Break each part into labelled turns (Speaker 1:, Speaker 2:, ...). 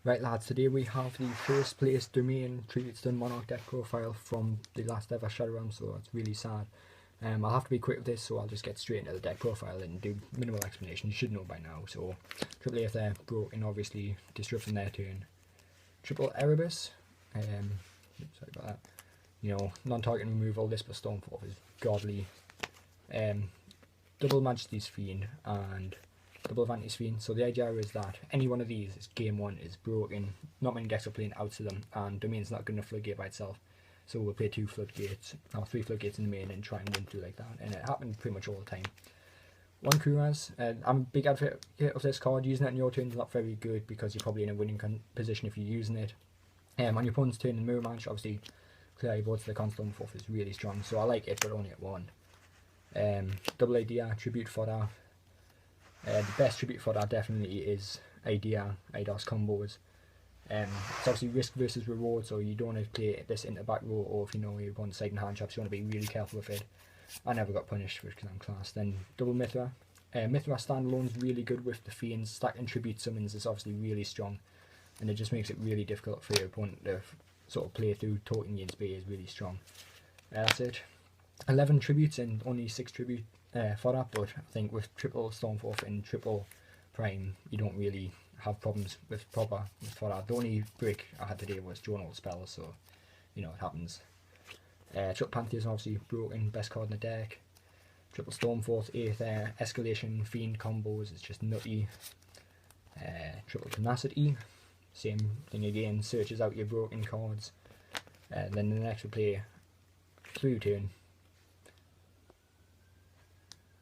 Speaker 1: Right lads, today we have the first place domain treated stun monarch deck profile from the last ever Shadowrealm, so it's really sad. I'll have to be quick with this, so I'll just get straight into the deck profile and do minimal explanation. You should know by now. So triple A if they're broken, obviously disrupting their turn. Triple Erebus, sorry about that. You know, non-target removal, this plus Stormforth is godly. Double Majesty's Fiend and double Vantage Fiend. So the idea is that any one of these is game one is broken. Not many decks are playing out to them, and domain's not good enough floodgate by itself. So we'll play 2 floodgates or 3 floodgates in the main and try and win through like that. And it happened pretty much all the time. One Kuraz. I'm a big advocate of this card. Using it in your turn is not very good because you're probably in a winning position if you're using it. On your opponent's turn in Mirror Match, obviously clear your board to the constant forth is really strong. So I like it, but only at 1. Double ADR, Tribute Fodder. The best tribute for that definitely is ADR, ADOS combos. It's obviously risk versus reward, so you don't want to play this into back row, or if you know you're on side and hand traps, you want to be really careful with it. I never got punished because I'm class. Then double Mithra. Mithra standalone is really good with the Fiends. Stacking tribute summons is obviously really strong, and it just makes it really difficult for your opponent to sort of play through. Token Yin's Bay is really strong. That's it. 11 tributes and only 6 tribute for that, but I think with triple Stormforth and triple Prime, you don't really have problems with for that. The only break I had today was Journal Spells, so you know it happens. Triple Pantheon is obviously broken, best card in the deck. Triple Stormforth, 8th Escalation, Fiend combos, it's just nutty. Triple Tenacity, same thing again, searches out your broken cards. Then the next we play through turn.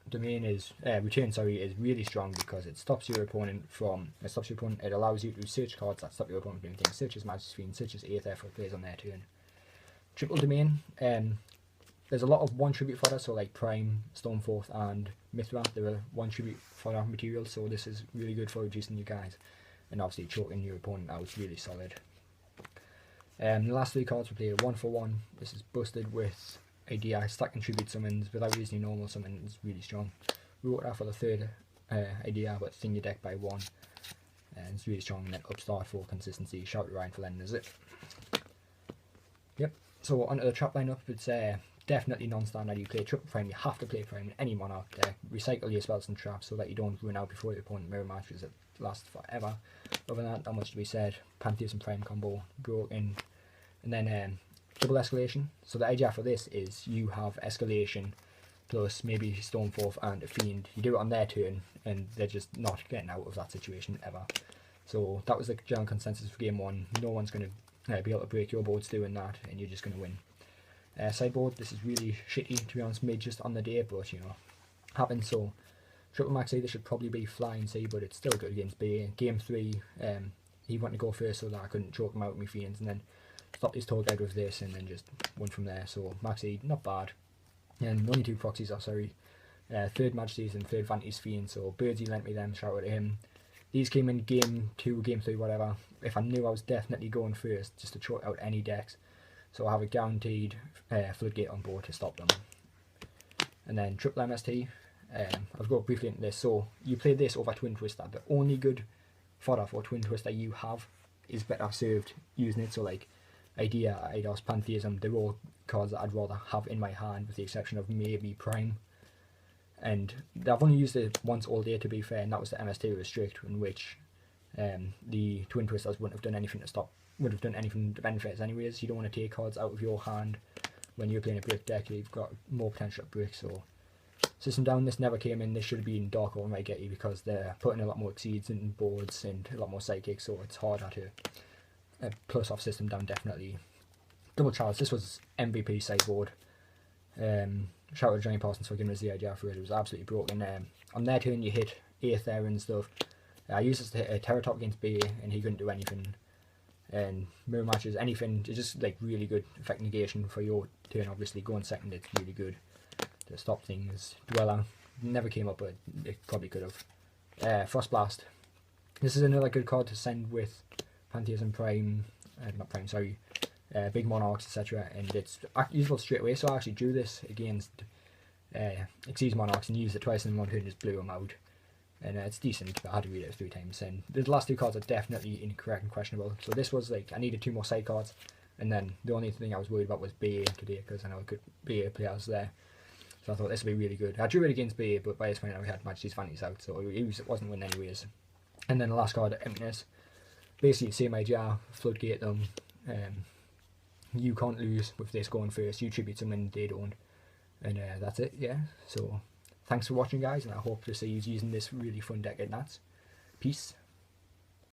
Speaker 1: Domain is return is really strong because it stops your opponent it allows you to search cards that stop your opponent from doing things such as Majesty's Fiend, such as 8th for plays on their turn. Triple Domain, there's a lot of 1 tribute fodder, so like Prime, Stormforth and Mithra, there are 1 tribute fodder materials, so this is really good for reducing you guys and obviously choking your opponent out. It's really solid. The last 3 cards we play 1 for 1. This is busted with ADI, stacking tribute summons without using normal summon is really strong. We wrote that for the 3rd ADI, but thin your deck by 1. And it's really strong. And then Upstart for consistency, Shadowrealm for Lending, is it? Yep. So onto the trap lineup, it's definitely non-standard. You play triple Prime, you have to play Prime in any Monarch deck. Recycle your spells and traps so that you don't run out before your opponent mirror match because it lasts forever. Other than that, not much to be said. Pantheon and Prime combo, broken. And then double Escalation. So the idea for this is you have Escalation plus maybe Stormforth and a Fiend. You do it on their turn and they're just not getting out of that situation ever. So that was the general consensus for game 1. No one's going to be able to break your boards doing that and you're just going to win. Sideboard, this is really shitty to be honest, made just on the day, but you know, happens. So triple max A, this should probably be flying C, but it's still good against B. Game 3, he wanted to go first so that I couldn't choke him out with my Fiends, and then stopped his toad out with this and then just went from there. So Maxi, not bad. And only 2 proxies are, sorry. 3rd Majesty's and 3rd Vantage Fiend, so Birdsy lent me them, shout out to him. These came in game 2, game 3, whatever. If I knew I was definitely going first, just to choke out any decks. So I have a guaranteed floodgate on board to stop them. And then triple MST, I'll go briefly into this. So you play this over Twin Twister. The only good fodder for Twin Twister you have is better served using it. So like Idea, Eidos, Pantheism, they're all cards that I'd rather have in my hand with the exception of maybe Prime. And I've only used it once all day to be fair, and that was the MST Restrict, in which the Twin Twisters wouldn't have done anything to benefit us anyways. You don't want to take cards out of your hand when you're playing a brick deck. You've got more potential at brick, so system down, this never came in. This should have been Dark or Getty because they're putting a lot more exceeds in boards and a lot more psychics, so it's harder to plus off system down definitely. Double Charles, this was MVP sideboard. Shout out to Johnny Parsons for giving us the idea for it. It was absolutely broken. On their turn you hit 8th there and stuff. I used this to hit a Terror Top against B and he couldn't do anything. And mirror matches, anything, it's just like really good effect negation for your turn. Obviously going second, it's really good to stop things. Dweller never came up, but it probably could have. Frost Blast, this is another good card to send with Pantheism Prime, not Prime, sorry, Big Monarchs, etc. And it's usable straight away, so I actually drew this against Exceeds Monarchs and used it twice in one turn, just blew them out. and it's decent, but I had to read it 3 times. And the last 2 cards are definitely incorrect and questionable. So this was like, I needed 2 more side cards, and then the only thing I was worried about was BA today, because I know I could BA players there. So I thought this would be really good. I drew it against BA, but by this point we had Majesty's Fancies out, so it wasn't winning anyways. And then the last card, Emptiness. Basically, same idea, floodgate them. You can't lose with this going first. You tribute them and they don't. And that's it, yeah. So thanks for watching, guys, and I hope to see you using this really fun deck at Nats. Peace.